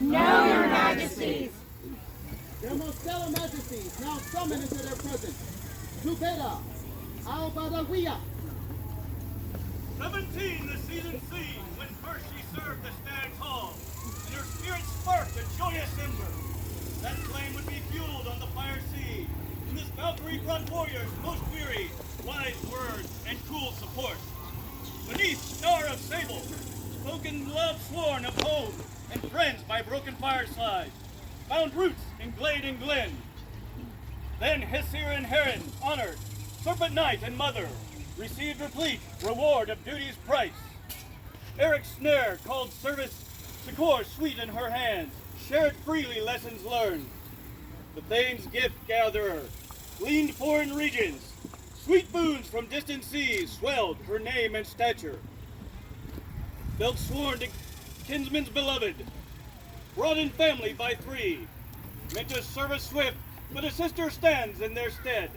No, your Majesties. Their most stellar Majesties now summon into their presence Zubeydah, al-Badawiyyah. 17 the season seen, when first she served the Stag's Hall, and her spirit sparked a joyous ember. That flame would be fueled on the fire sea, and this Valkyrie brought warriors most weary, wise words, and cool support. Beneath star of sable, spoken love sworn of home, and friends by broken fireside, found roots in glade and glen. Then Hesir and Heron, honored, serpent knight and mother, received replete reward of duty's price. Eric's snare called service, succor sweet in her hands, shared freely lessons learned. The Thane's gift gatherer, gleaned foreign regions, sweet boons from distant seas swelled her name and stature. Felt sworn to kinsman's beloved, brought in family by three, meant to service swift, but a sister stands in their stead.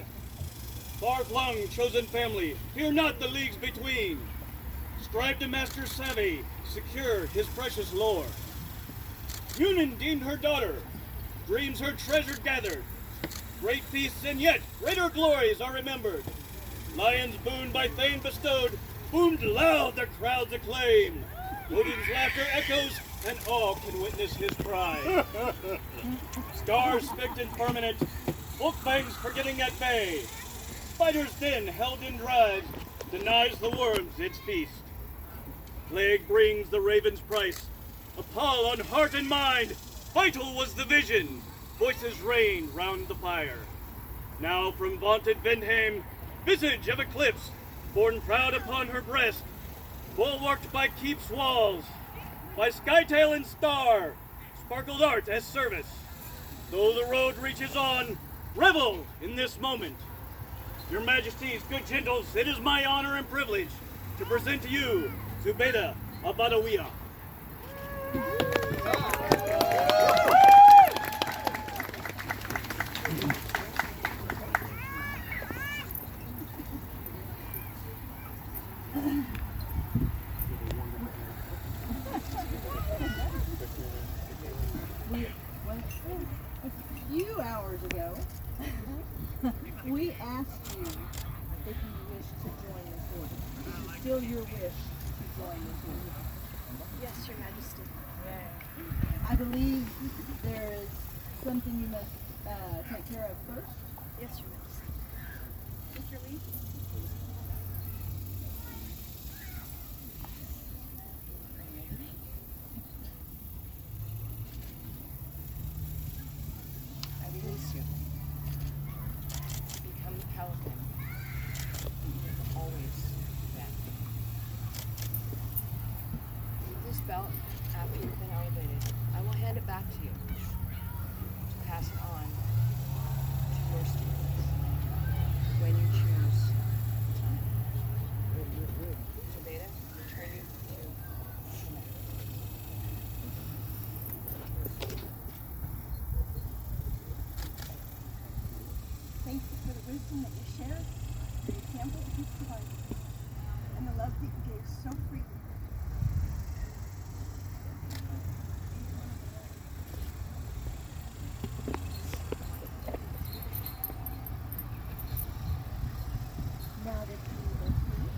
Far-flung chosen family, fear not the leagues between. Strive to master savvy, secure his precious lore. Munin deemed her daughter, dreams her treasure gathered. Great feasts and yet greater glories are remembered. Lion's boon by Thane bestowed, boomed loud the crowd's acclaim. Odin's laughter echoes, and all can witness his pride. Scars spicked and permanent, wolf fangs forgetting at bay. Spider's den held in drives, denies the worms its feast. Plague brings the raven's price, a pall on heart and mind. Vital was the vision, voices rained round the fire. Now from vaunted Vindheim, visage of eclipse, borne proud upon her breast, bulwarked by keep's walls, by skytail and star, sparkled art as service. Though the road reaches on, revel in this moment. Your Majesties, good gentles, it is my honor and privilege to present to you Zubeydah al-Badawiyyah. A few hours ago, we asked you if you wish to join this order. Is it still your wish to join this order? Yes, your Majesty. I believe there is something you must take care of first. Yes, your Majesty. Take your leave. I release you. Become the Pelican. Always that. With this belt, after you've been elevated, I will hand it back to you to pass it on to your students when you choose. Zubeydah, return you to command. Thank you for the wisdom that you shared, the example that you provided, and the love that you gave so freely. Now that you are free,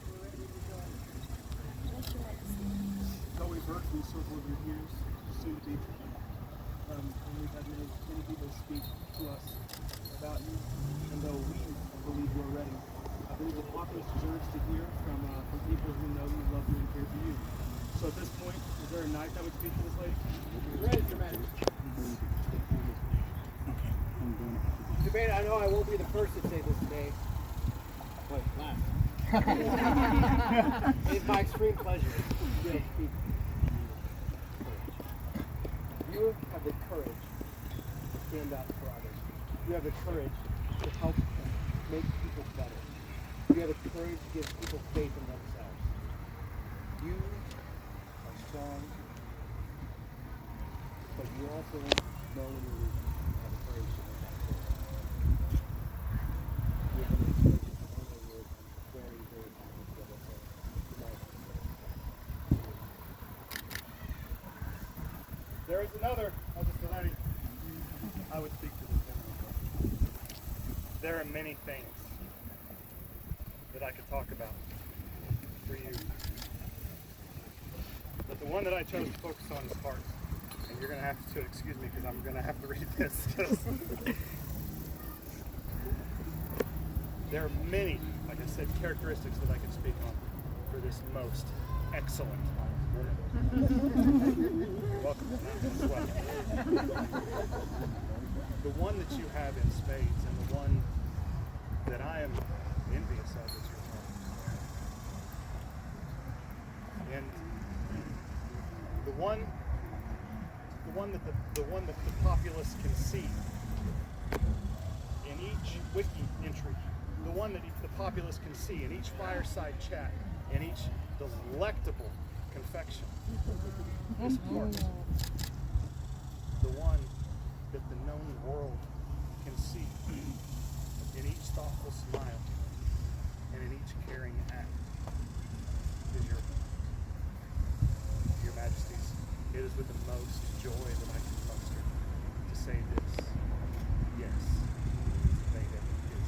we're ready to join. Yes, your Majesty. Though we've heard from the circle of your peers, soon to be, and we've had many people speak to us about you, and though we believe you're ready, I believe the populace deserves to hear from people who know you, love you, and care for you. So at this point, is there a knight that would speak to this lady? Ready, Your Majesty. Zubeydah, I know I won't be the first to say this today. Wait, last. It is my extreme pleasure to speak. You have the courage to stand up for others. You have the courage to help make people better. You have the courage to give people faith in themselves. You are strong, but you also know when you're weak. You have the courage to make that clear. You have an inspiration for only your very, very happy to be able to tonight. There is another, I'll just let you. I would speak to this gentleman. There are many things that I could talk about for you. But the one that I chose to focus on is heart. And you're going to have to excuse me because I'm going to have to read this. There are many, like I said, characteristics that I could speak on for this most excellent woman. You're welcome. As well. The one that you have in spades and the one that I am envious of is your heart. And the one that the populace can see in each wiki entry, the one that the populace can see in each fireside chat, in each delectable confection, is heart. The one that the known world can see in each thoughtful smile and in each caring act is your heart. Your Majesties, it is with the most joy that I can muster to say this. Yes, Zubeydah is.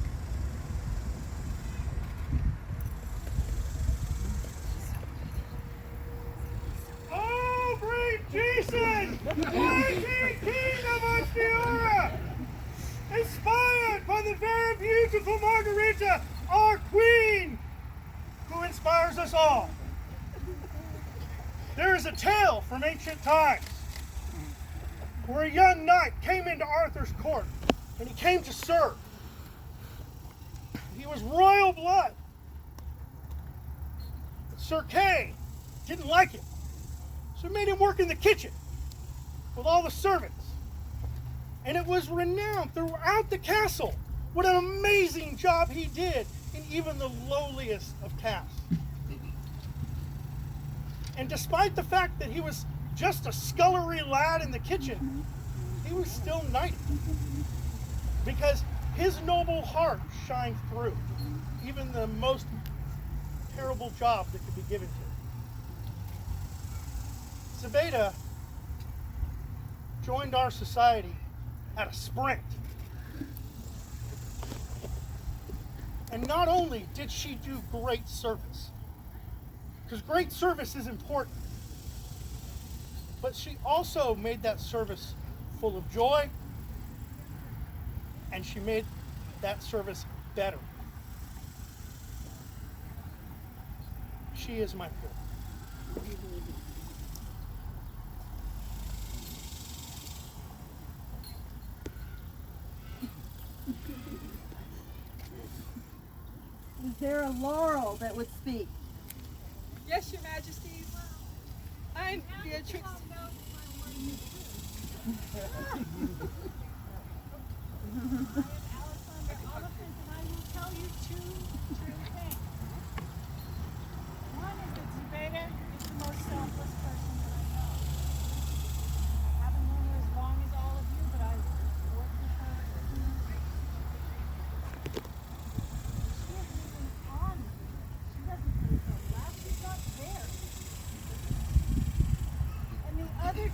Oh, great Jason! Mighty King of Ansteorra! Inspired by the very beautiful Margarita, our Queen, who inspires us all. There is a tale from ancient times where a young knight came into Arthur's court and he came to serve. He was royal blood. But Sir Kay didn't like it, so he made him work in the kitchen with all the servants. And it was renowned throughout the castle what an amazing job he did in even the lowliest of tasks. And despite the fact that he was just a scullery lad in the kitchen, he was still knighted. Because his noble heart shined through even the most terrible job that could be given to him. Zubeydah joined our society at a sprint. And not only did she do great service, because great service is important, but she also made that service full of joy, and she made that service better. She is my peer. Is there a Laurel that would speak? Yes, Your Majesties. I'm Beatrix.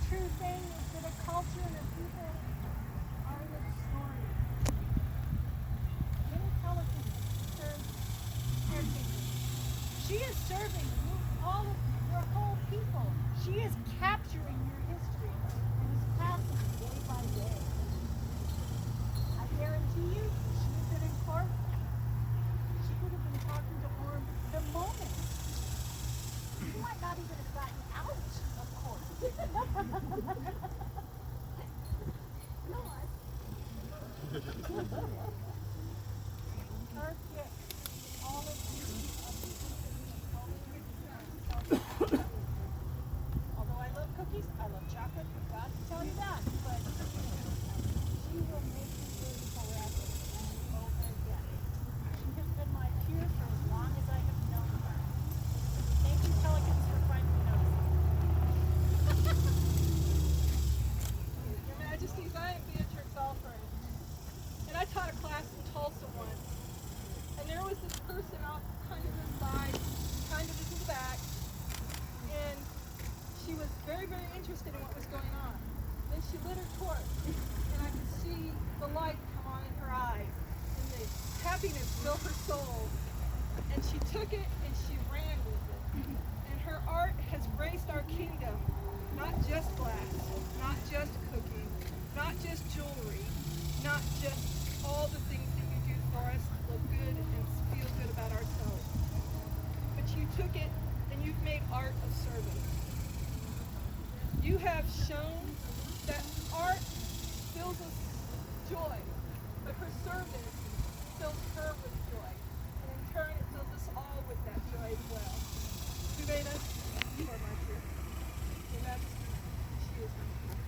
True thing is that a culture and a people are in its story. Many Pelicans serve caregivers. She is serving you, all of your whole people. She is capturing your history and is passing it day by day. I guarantee you, if she had been in court, she could have been talking to Orm the moment. She might not even have gotten out of court. Her gift, all of you, although I love cookies, I love chocolate, forgot to tell you that, but she will make you live forever and over again. She has been my peer for as long as I have known her. Thank you, Pelicans, for finally noticing. Your Majesties, I am Beatrix Alfred, and I taught a class and she took it and she ran with it. And her art has graced our kingdom, not just glass, not just cooking, not just jewelry, not just all the things that you do for us to look good and feel good about ourselves. But you took it and you've made art of service. You have shown that art fills us with joy, but her service fills her with joy. And in turn, it fills us all with that joy as well. Zubeydah, you are my truth. Your Majesty, she is my truth.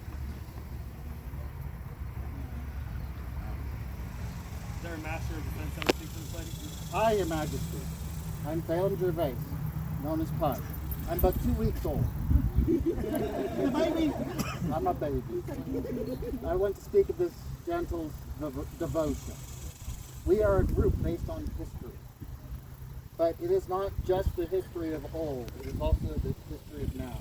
Is there a master of defense that would speak to this lady? Aye, Your Majesty. I'm Phelim Gervais, known as Pudge. I'm but 2 weeks old. The baby! I'm a baby. I want to speak of this gentle's devotion. We are a group based on history. But it is not just the history of old, it is also the history of now.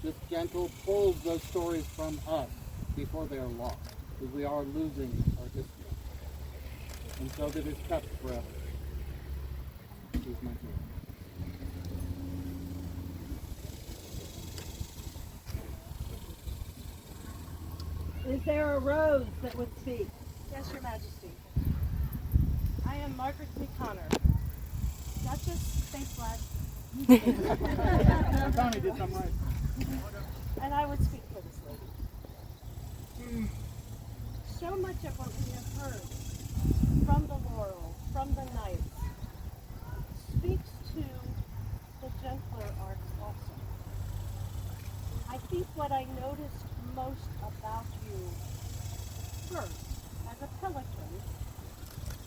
This gentle pulls those stories from us before they are lost, because we are losing our history. And so that it's kept forever. This is my gift. Is there a rose that would speak? Yes, Your Majesty. I am Margaret Connor, Duchess, thanks, Vlad. Tony did something right. And I would speak for this lady. So much of what we have heard from the laurel, from the knights, speaks to the gentler arts also. I think what I noticed most about you first, as a pelican,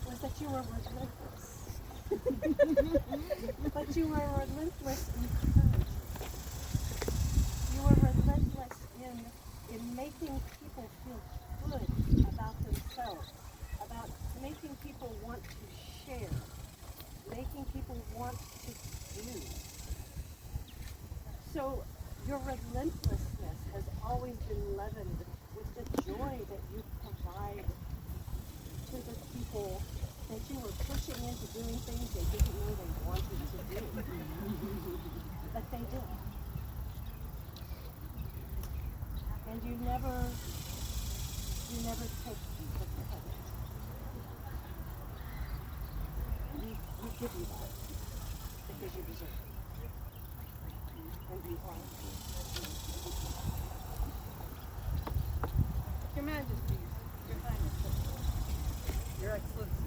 was that you were relentless. But you were relentless in courage. You were relentless in making people feel good about themselves, about making people want to share, making people want to do. So your relentlessness has always been leavened with the joy that you provide to the people that you were pushing into doing things they didn't know they wanted to do. But they did. And you never take the credit. We give you that because you deserve it. And be honest. Your Majesties, Your Highness, Your Excellency.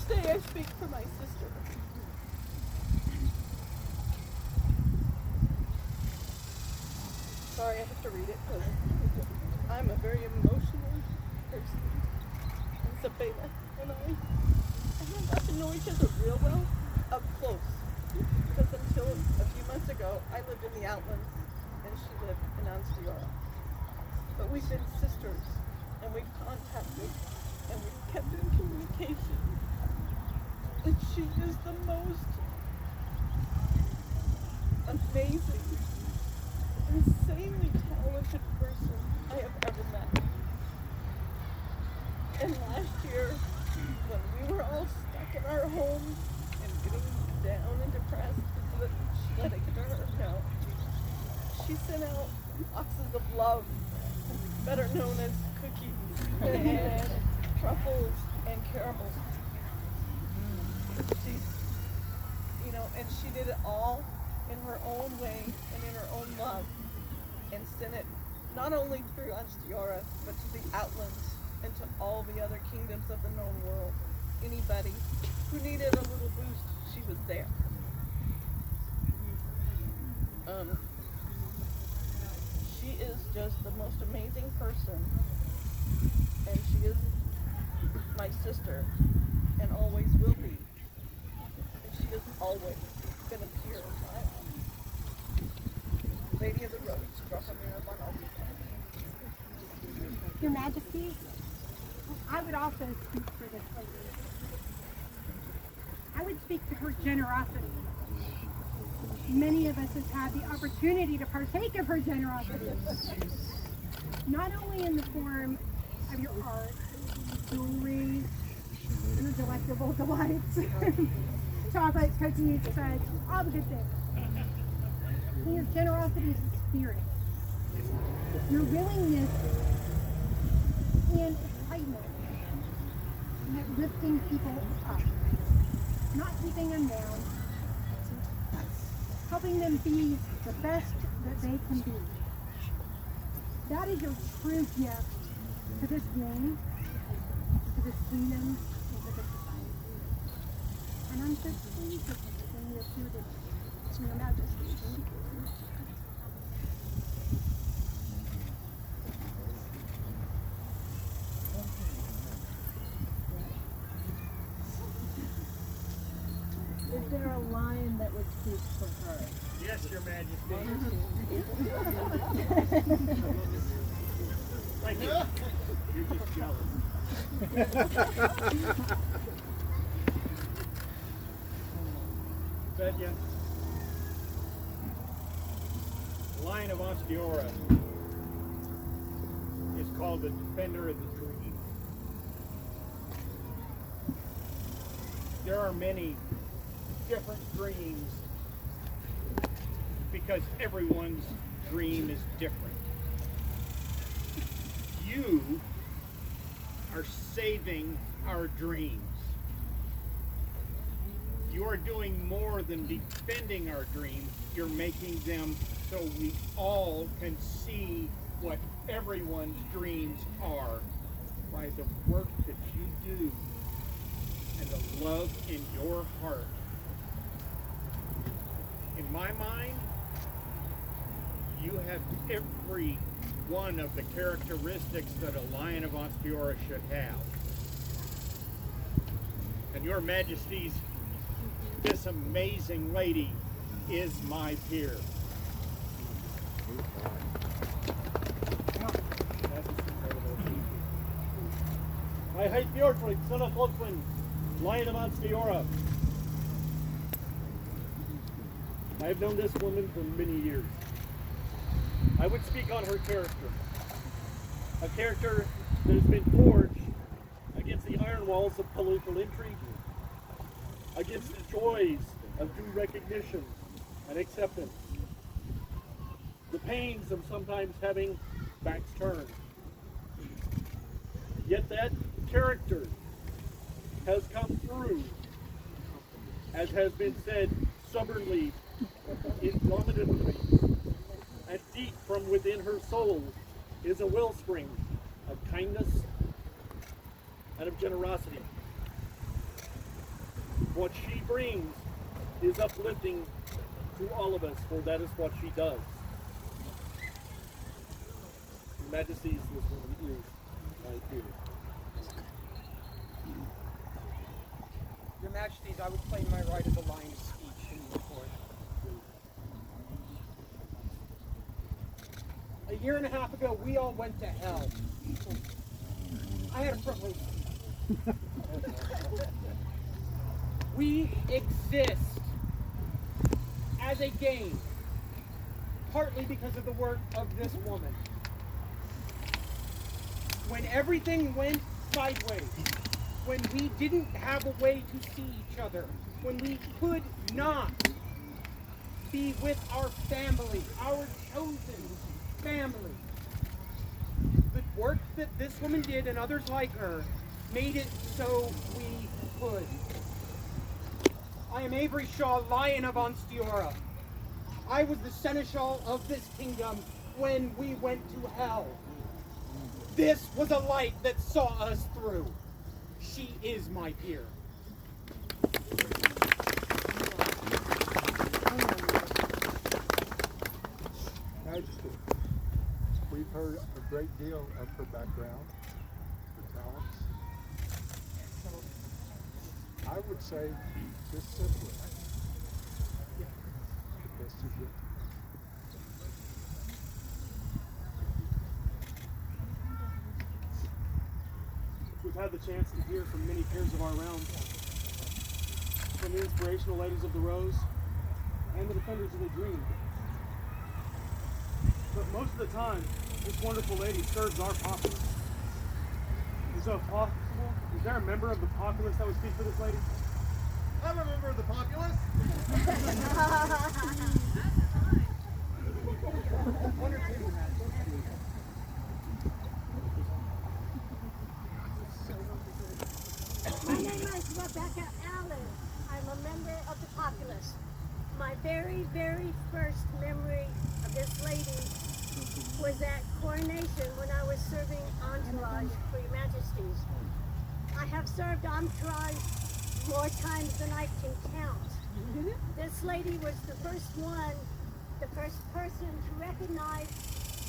Today I speak for my sister. Sorry, I have to read it because I'm a very emotional person. And Zubeydah and I got to know each other real well up close. Because until a few months ago, I lived in the Outlands and she lived in Ansteorra. But we've been sisters and we've contacted and we've kept in communication. And she is the most amazing, insanely talented person I have ever met. And last year, when we were all stuck in our homes and getting down and depressed, let it get her know. She sent out boxes of love, better known as cookies, and truffles and caramels. And she did it all in her own way and in her own love, and sent it not only through Ansteorra, but to the Outlands and to all the other kingdoms of the known world. Anybody who needed a little boost, she was there. She is just the most amazing person, and she is my sister, and always will be. And she is always going to appear in my eyes. Lady of the Rose, drop a mirror on all these Your Majesty, I would also speak for this lady. I would speak to her generosity. Many of us have had the opportunity to partake of her generosity. Not only in the form of your art, jewelry, your delectable uncomfortable delights. Chocolate, cookies, fudge, all the good things. And your generosity of spirit. Your willingness and kindness at lifting people up. Not keeping them down. Helping them be the best that they can be. That is your true gift to this game, to this kingdom, and to this society. And I'm so pleased with everything you appeared to your Majesty. Is there a line that would speak for her? Yes, Your Majesty. Thank you. You're just jealous. Zubeydah, the Lion of Ansteorra is called the Defender of the Dream. There are many different dreams because everyone's dream is different. You are saving our dreams. You are doing more than defending our dreams. You're making them so we all can see what everyone's dreams are by the work that you do and the love in your heart. In my mind, you have every one of the characteristics that a Lion of Ansteorra should have. And Your Majesties, this amazing lady is my peer. Maighstir Donnchadh, son of Ulfwin, Lion of Ansteorra. I have known this woman for many years. I would speak on her character. A character that has been forged against the iron walls of political intrigue, against the joys of due recognition and acceptance, the pains of sometimes having backs turned. Yet that character has come through, as has been said, stubbornly, indomitably, and deep from within her soul is a wellspring of kindness and of generosity. What she brings is uplifting to all of us, for that is what she does. Your Majesties, this woman is my peer. Your Majesties, I would claim my right as a lion of speech in the court. A year and a half ago, we all went to hell. I had a front row seat. We exist as a game, partly because of the work of this woman. When everything went sideways, when we didn't have a way to see each other, when we could not be with our family, our chosen family, the work that this woman did and others like her made it so we could. I am Avery Shaw, Lion of Ansteorra. I was the seneschal of this kingdom when we went to hell. This was a light that saw us through. She is my peer. Majesty, we've heard a great deal of her background, her talents. I would say, just simply, the best is yet. We've had the chance to hear from many peers of our realm, from the inspirational ladies of the Rose and the defenders of the Dream. But most of the time, this wonderful lady serves our populace. And so, Is there a member of the populace that would speak for this lady? I'm a member of the populace. My name is Rebecca Allen. I'm a member of the populace. My very, very first memory of this lady was at coronation when I was serving entourage for your majesties. I have served entourage more times than I can count. This lady was the first person to recognize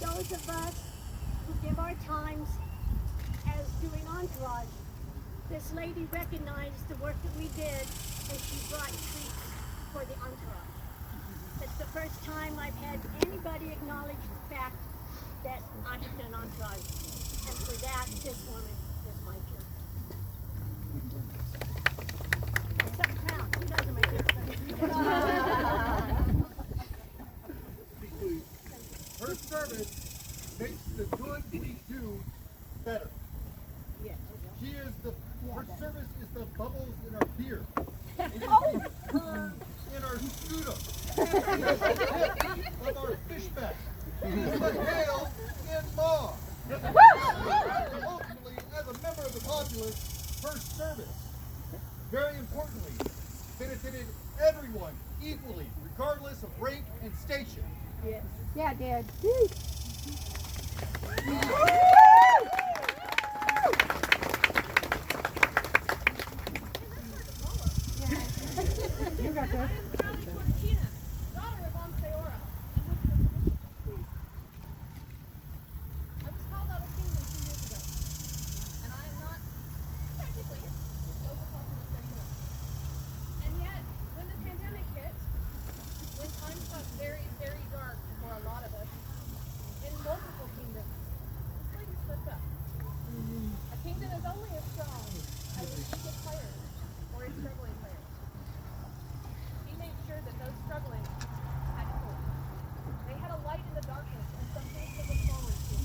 those of us who give our times as doing entourage. This lady recognized the work that we did, and she brought treats for the entourage. It's the first time I've had anybody acknowledge the fact that I have done entourage. And for that, this woman is my peer. Except Crown, he doesn't make it. Her service makes the good we do better. She is her service is the bubbles in our beer. It is the curve in our scutum. It is the tip of our fish back. It is the hail in maw. Ultimately, as a member of the populace, her service, very importantly, benefited everyone equally, regardless of rank and station. Yeah, Dad. You got that. Daughter of Ansteorra. I was called out of kingdom 2 years ago, and I am not technically overpopulous anymore. And yet, when the pandemic hit, when times got very, very dark for a lot of us, in multiple kingdoms, this lady slipped up. A kingdom is only as strong as its weakest players or its struggling players. He made sure that those struggling had hope. They had a light in the darkness and something to look forward to.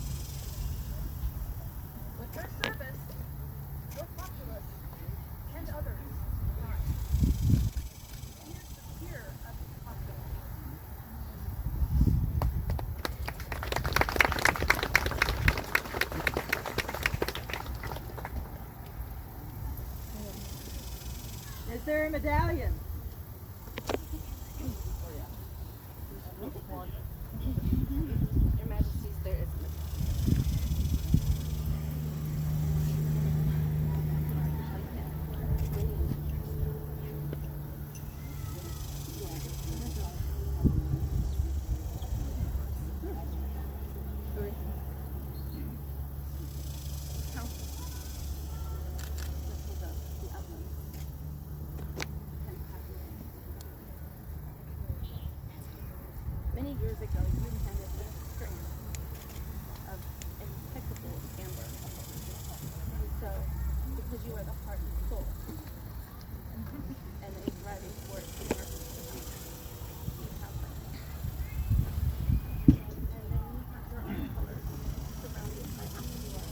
With her service, your populace and others thrive. She is the peer of the populace. Is there a medallion? Your Majesties, there is Many years ago, you intended a string of impeccable amber. And so, because you are the heart and soul, and a driving force in our society, you have them. And then you have your own colors surrounded by who you are.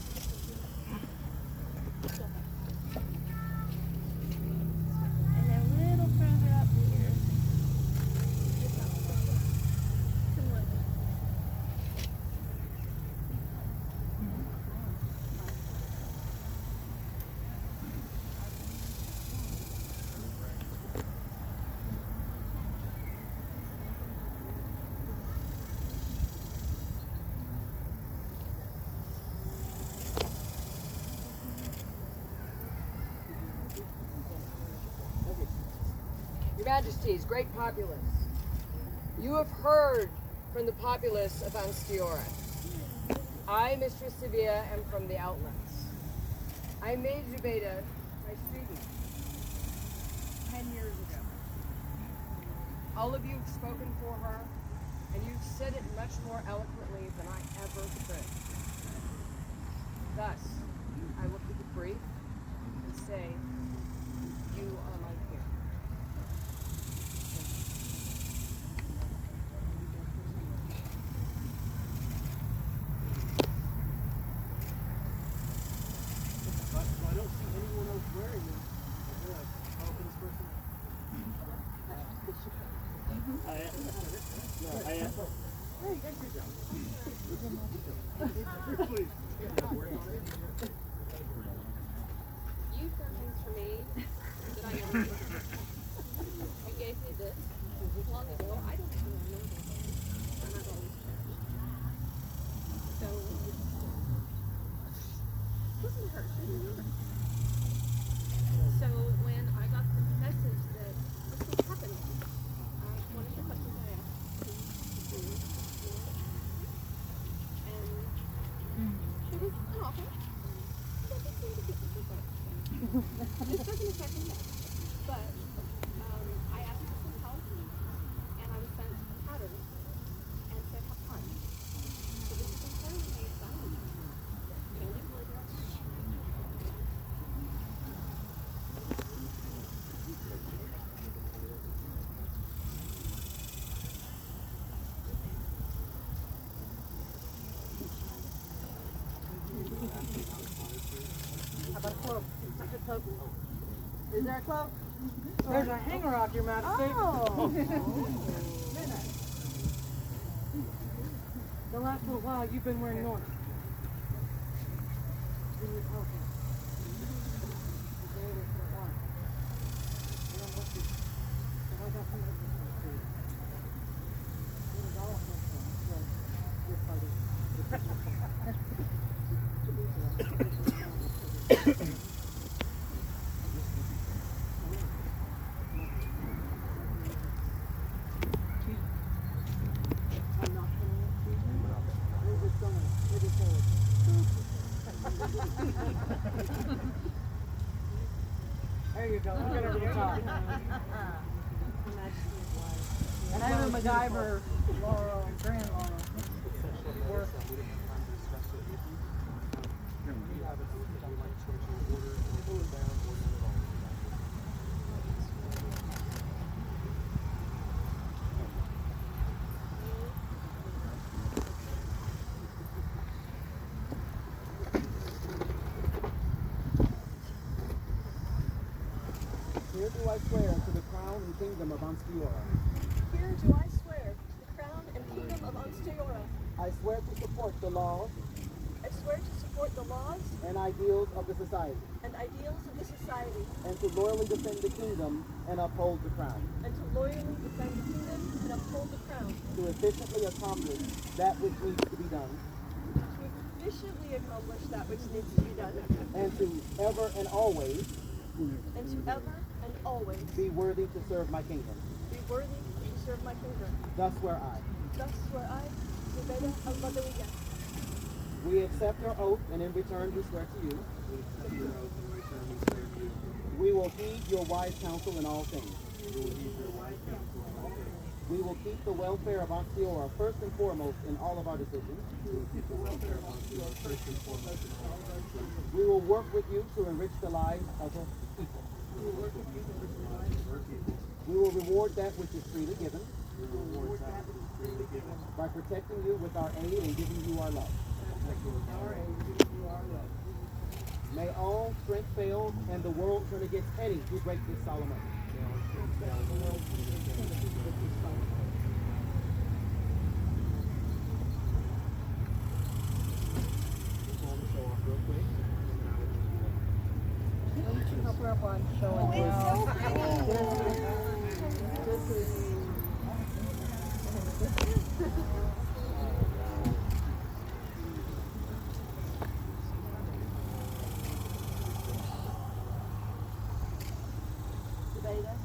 So much. And then a little further up here, you have similar. Your Majesties, great populace, you have heard from the populace of Ansteorra. I, Mistress Zubeydah, am from the outlands. I made Zubeydah my student 10 years ago. All of you have spoken for her, and you've said it much more eloquently than I ever could. Thus, I will keep it brief and say, you are my peer. I don't see You've done things for me that I never did. You gave me this long ago. I don't even remember this. And I've always cherished it. So, doesn't hurt, doesn't hurt. So when I got the message that this was happening, one of the questions I asked was, and it was an offer. This doesn't affect me, but I asked for some help, and I was sent a pattern and said, have fun. So this is entirely made by me. Candy Flavour. How about a cloak? What's your cloak? Is there a cloak? There's a hanger off, Your Majesty. Oh! The last little while you've been wearing north. There you go. Look at everything top. And I have a MacGyver, Laurel, Grand Laurel. Here do I swear to the crown and kingdom of Ansteorra. Here do I swear the crown and kingdom of Ansteorra. I swear to support the laws I swear to support the laws and ideals of the society, and ideals of the society, and to loyally defend the kingdom and uphold the crown, and to loyally defend the kingdom and uphold the crown, to efficiently accomplish that which needs to be done, to efficiently accomplish that which needs to be done, and to ever and always and to ever and always be worthy to serve my kingdom. be worthy to serve my kingdom. Thus swear I. Thus swear I, Zubeydah al-Badawiyyah. We accept your oath, and in return we swear to you. We will heed your wise counsel in all things. We will keep the welfare of Ansteorra first and foremost in all of our decisions. We will work with you to enrich the lives of the people. We will reward that which is freely given by protecting you with our aid and giving you our love. May all strength fail and the world turn against any who break this solemn oath. Help her up on showing Zubeydah.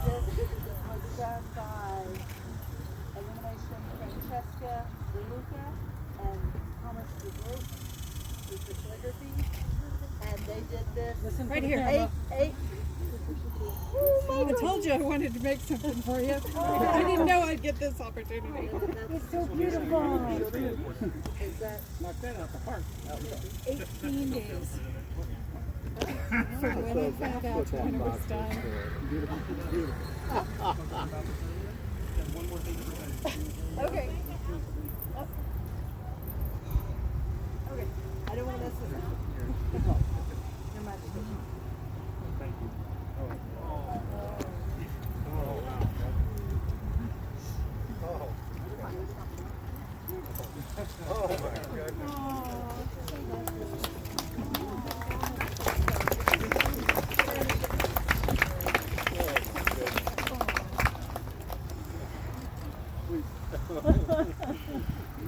This was done by Illumination Francesca DeLuca and Thomas DeGroot with the calligraphy. And they did this Listen right here. eight. I told you I wanted to make something for you. I didn't know I'd get this opportunity. It's so beautiful. Is that knock that out the park? 18 days. So when I found out when it was done. Okay. Okay. I don't want to mess this up. Your Majesty. thank you. Oh my goodness.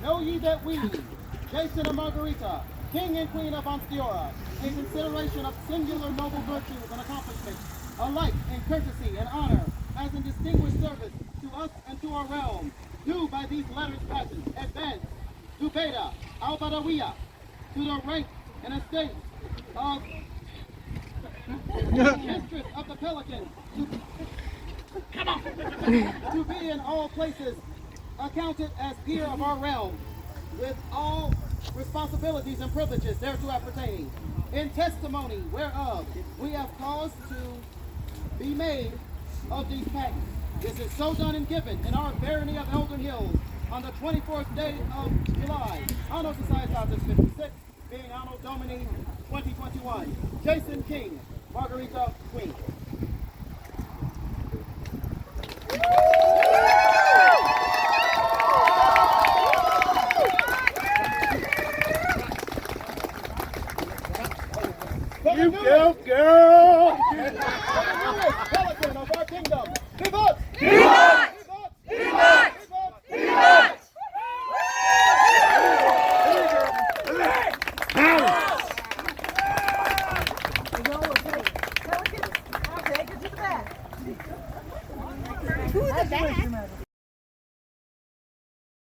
Know ye that we, Jason and Margarita, King and Queen of Ansteorra, in consideration of singular noble virtues and accomplishments, alike in courtesy and honor, as in distinguished service to us and to our realm, do by these letters patent advance Zubeydah al-Badawiyyah to the rank and estate of Mistress of the Pelican, to be in all places accounted as peer of our realm, with all responsibilities and privileges thereto appertaining, in testimony whereof we have cause to be made of these patents. This is so done and given in our Barony of Eldern Hills on the 24th day of July, Anno Societatis 56, being Anno Domini 2021. Jason King, Margarita Queen. You go, girl! Pelican of our kingdom! Vivat! Vivat! Vivat! Vivat! To the back.